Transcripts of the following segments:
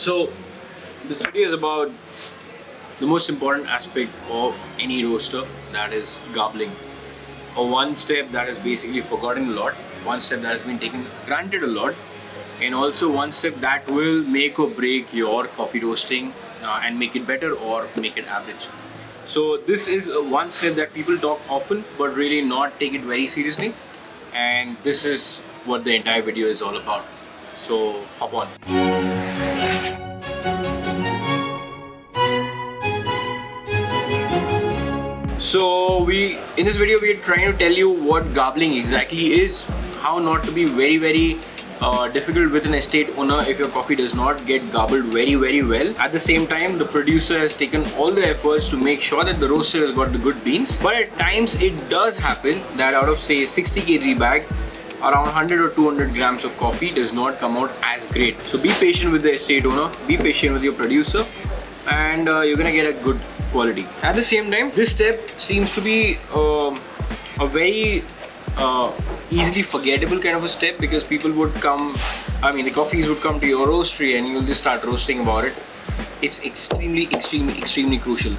So this video is about the most important aspect of any roaster, that is garbling. Or one step that is basically forgotten a lot, one step that has been taken granted a lot, and also one step that will make or break your coffee roasting and make it better or make it average. So this is one step that people talk often but really not take it very seriously, and this is what the entire video is all about. So hop on. So in this video we are trying to tell you what garbling exactly is, how not to be very difficult with an estate owner if your coffee does not get garbled very well. At the same time, the producer has taken all the efforts to make sure that the roaster has got the good beans, but at times it does happen that out of say 60 kg bag, around 100 or 200 grams of coffee does not come out as great. So be patient with the estate owner, be patient with your producer, and you're gonna get a good quality. At the same time, this step seems to be a very easily forgettable kind of a step, because people would come, the coffees would come to your roastery and you'll just start roasting about it. It's extremely crucial.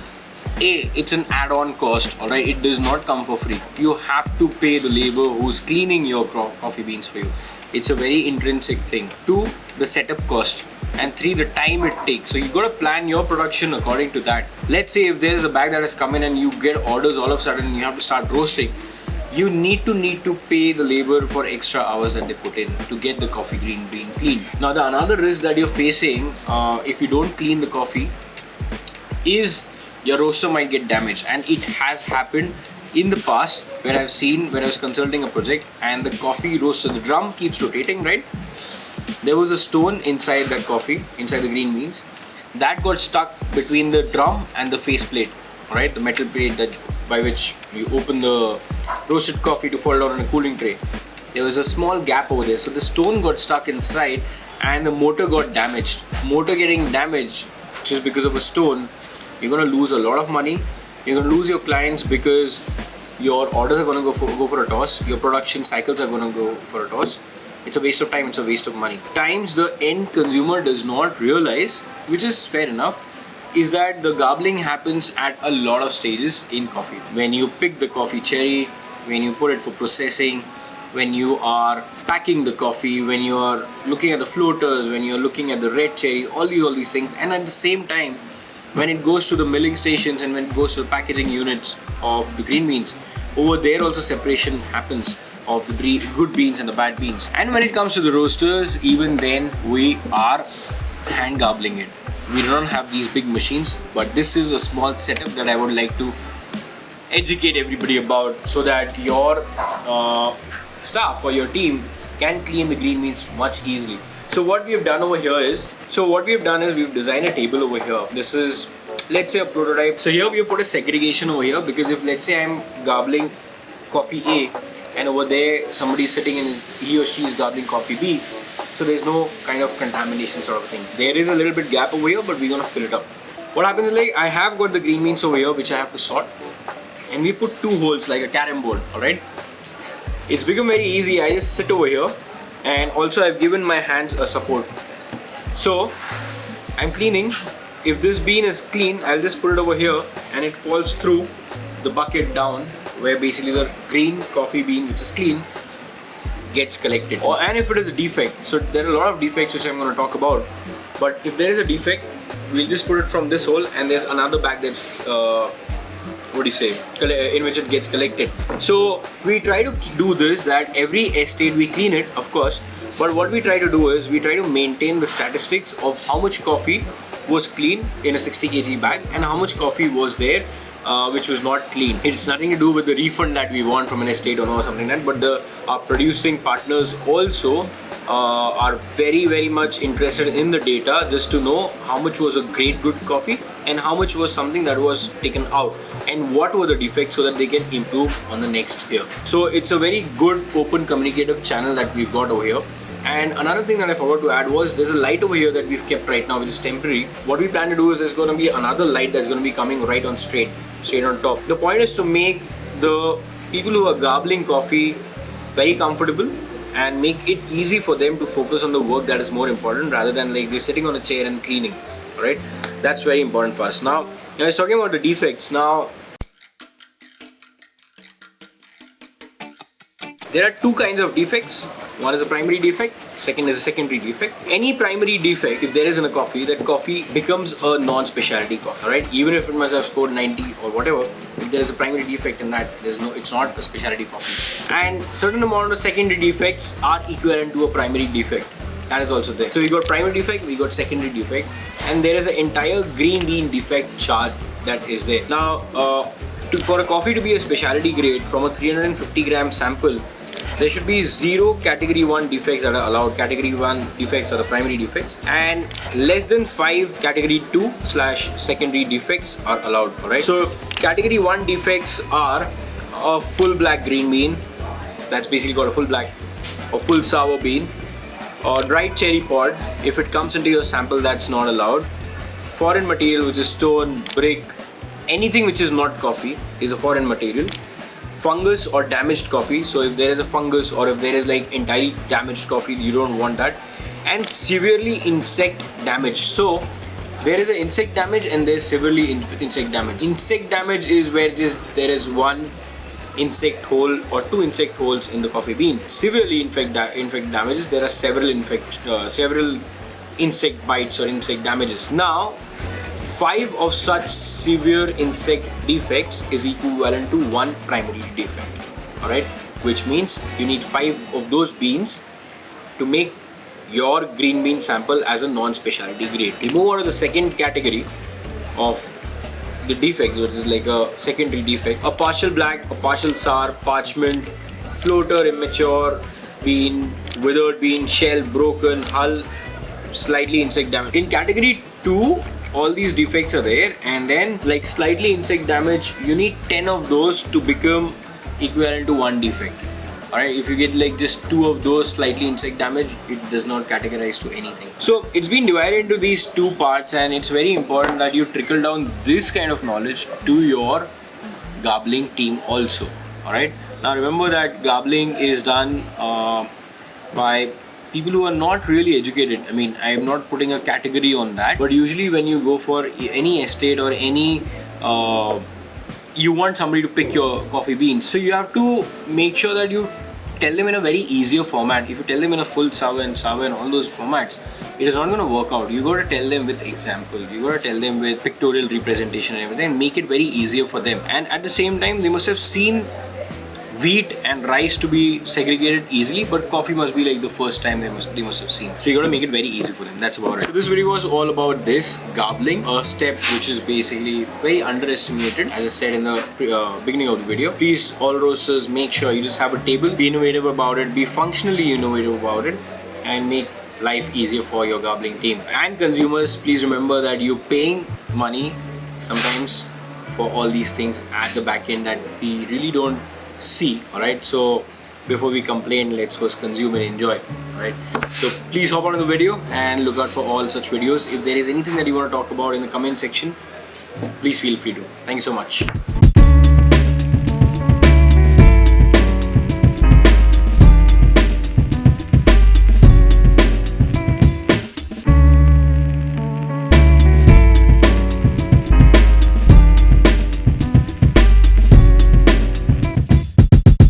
It's an add-on cost, alright? It does not come for free. You have to pay the labor who's cleaning your coffee beans for you. It's a very intrinsic thing. 2, the setup cost. And 3, the time it takes. So you got to plan your production according to that. Let's say if there is a bag that has come in and you get orders all of a sudden and you have to start roasting, you need to pay the labor for extra hours that they put in to get the coffee green being clean. Now the another risk that you're facing if you don't clean the coffee is your roaster might get damaged, and it has happened in the past where I've seen when I was consulting a project and the coffee roaster, the drum keeps rotating, right? There was a stone inside that coffee, inside the green beans, that got stuck between the drum and the faceplate, right? The metal plate that by which you open the roasted coffee to fall down on a cooling tray. There was a small gap over there, so the stone got stuck inside and the motor got damaged. Motor getting damaged just because of a stone, you're gonna lose a lot of money. You're gonna lose your clients because your orders are gonna go for a toss. Your production cycles are gonna go for a toss. It's a waste of time, it's a waste of money. Times the end consumer does not realize, which is fair enough, is that the garbling happens at a lot of stages in coffee. When you pick the coffee cherry, when you put it for processing, when you are packing the coffee, when you are looking at the floaters, when you're looking at the red cherry, all these things, and at the same time, when it goes to the milling stations and when it goes to the packaging units of the green beans, over there also separation happens of the good beans and the bad beans. And when it comes to the roasters, even then we are hand garbling it. We don't have these big machines, but this is a small setup that I would like to educate everybody about, so that your staff or your team can clean the green beans much easily. So what we have done over here is, we've designed a table over here. This is, let's say, a prototype. So here we have put a segregation over here, because if let's say I'm garbling coffee A and over there somebody is sitting and he or she is garbling coffee B, so there's no kind of contamination sort of thing. There is a little bit gap over here, but we're gonna fill it up. What happens is, like, I have got the green beans over here which I have to sort, and we put 2 holes like a carom board, alright? It's become very easy. I just sit over here, and also I've given my hands a support. So I'm cleaning. If this bean is clean, I'll just put it over here and it falls through the bucket down, where basically the green coffee bean, which is clean, gets collected. And if it is a defect, so there are a lot of defects which I'm going to talk about, but if there is a defect, we'll just put it from this hole, and there's another bag that's in which it gets collected. So we try to do this, that every estate we clean it, of course, but what we try to do is we try to maintain the statistics of how much coffee was clean in a 60 kg bag and how much coffee was there which was not clean. It's nothing to do with the refund that we want from an estate owner or something like that, but our producing partners also are very much interested in the data, just to know how much was a great good coffee and how much was something that was taken out, and what were the defects, so that they can improve on the next year. So it's a very good open communicative channel that we've got over here. And another thing that I forgot to add was, there's a light over here that we've kept right now, which is temporary. What we plan to do is there's going to be another light that's going to be coming right on straight on top. The point is to make the people who are garbling coffee very comfortable and make it easy for them to focus on the work that is more important rather than like they're sitting on a chair and cleaning. Alright, that's very important for us. Now I was talking about the defects. Now there are two kinds of defects. One is a primary defect, second is a secondary defect. Any primary defect, if there is in a coffee, that coffee becomes a non-specialty coffee, right? Even if it must have scored 90 or whatever, if there is a primary defect in that, it's not a specialty coffee. And certain amount of secondary defects are equivalent to a primary defect. That is also there. So we got primary defect, we got secondary defect, and there is an entire green bean defect chart that is there. Now, for a coffee to be a specialty grade from a 350 gram sample, there should be 0 category 1 defects that are allowed. Category 1 defects are the primary defects, and less than 5 category 2/secondary defects are allowed. Alright, so category 1 defects are a full black green bean, that's basically called a full black, or full sour bean, or dried cherry pod. If it comes into your sample, that's not allowed. Foreign material, which is stone, brick, anything which is not coffee is a foreign material. Fungus or damaged coffee, so if there is a fungus or if there is like entirely damaged coffee, you don't want that. And severely insect damage. So there is an insect damage and there is severely insect damage. Insect damage is where just there is one insect hole or 2 insect holes in the coffee bean. Severely infect damages, there are several insect bites or insect damages. Now 5 of such severe insect defects is equivalent to 1 primary defect. Alright, which means you need 5 of those beans to make your green bean sample as a non-specialty grade. We move on to the second category of the defects, which is like a secondary defect. A partial black, a partial sour, parchment, floater, immature bean, withered bean, shell broken, hull, slightly insect damage. In category 2, all these defects are there, and then like slightly insect damage, you need 10 of those to become equivalent to 1 defect. Alright, if you get like just 2 of those slightly insect damage, it does not categorize to anything. So it's been divided into these 2 parts, and it's very important that you trickle down this kind of knowledge to your garbling team also. Alright, now remember that garbling is done by people who are not really educated. I mean, I am not putting a category on that, but usually when you go for any estate or any you want somebody to pick your coffee beans, so you have to make sure that you tell them in a very easier format. If you tell them in a full sour and all those formats, it is not going to work out. You got to tell them with example, you got to tell them with pictorial representation and everything, and make it very easier for them. And at the same time, they must have seen wheat and rice to be segregated easily, but coffee must be like the first time they must have seen. So you got to make it very easy for them. That's about it. So this video was all about this garbling, a step which is basically very underestimated, as I said in the beginning of the video. Please, all roasters, make sure you just have a table, be innovative about it, be functionally innovative about it, and make life easier for your garbling team. And consumers, please remember that you're paying money sometimes for all these things at the back end that we really don't see. Alright, so before we complain, let's first consume and enjoy. Alright, so please hop on the video and look out for all such videos. If there is anything that you want to talk about in the comment section, please feel free to. Thank you so much.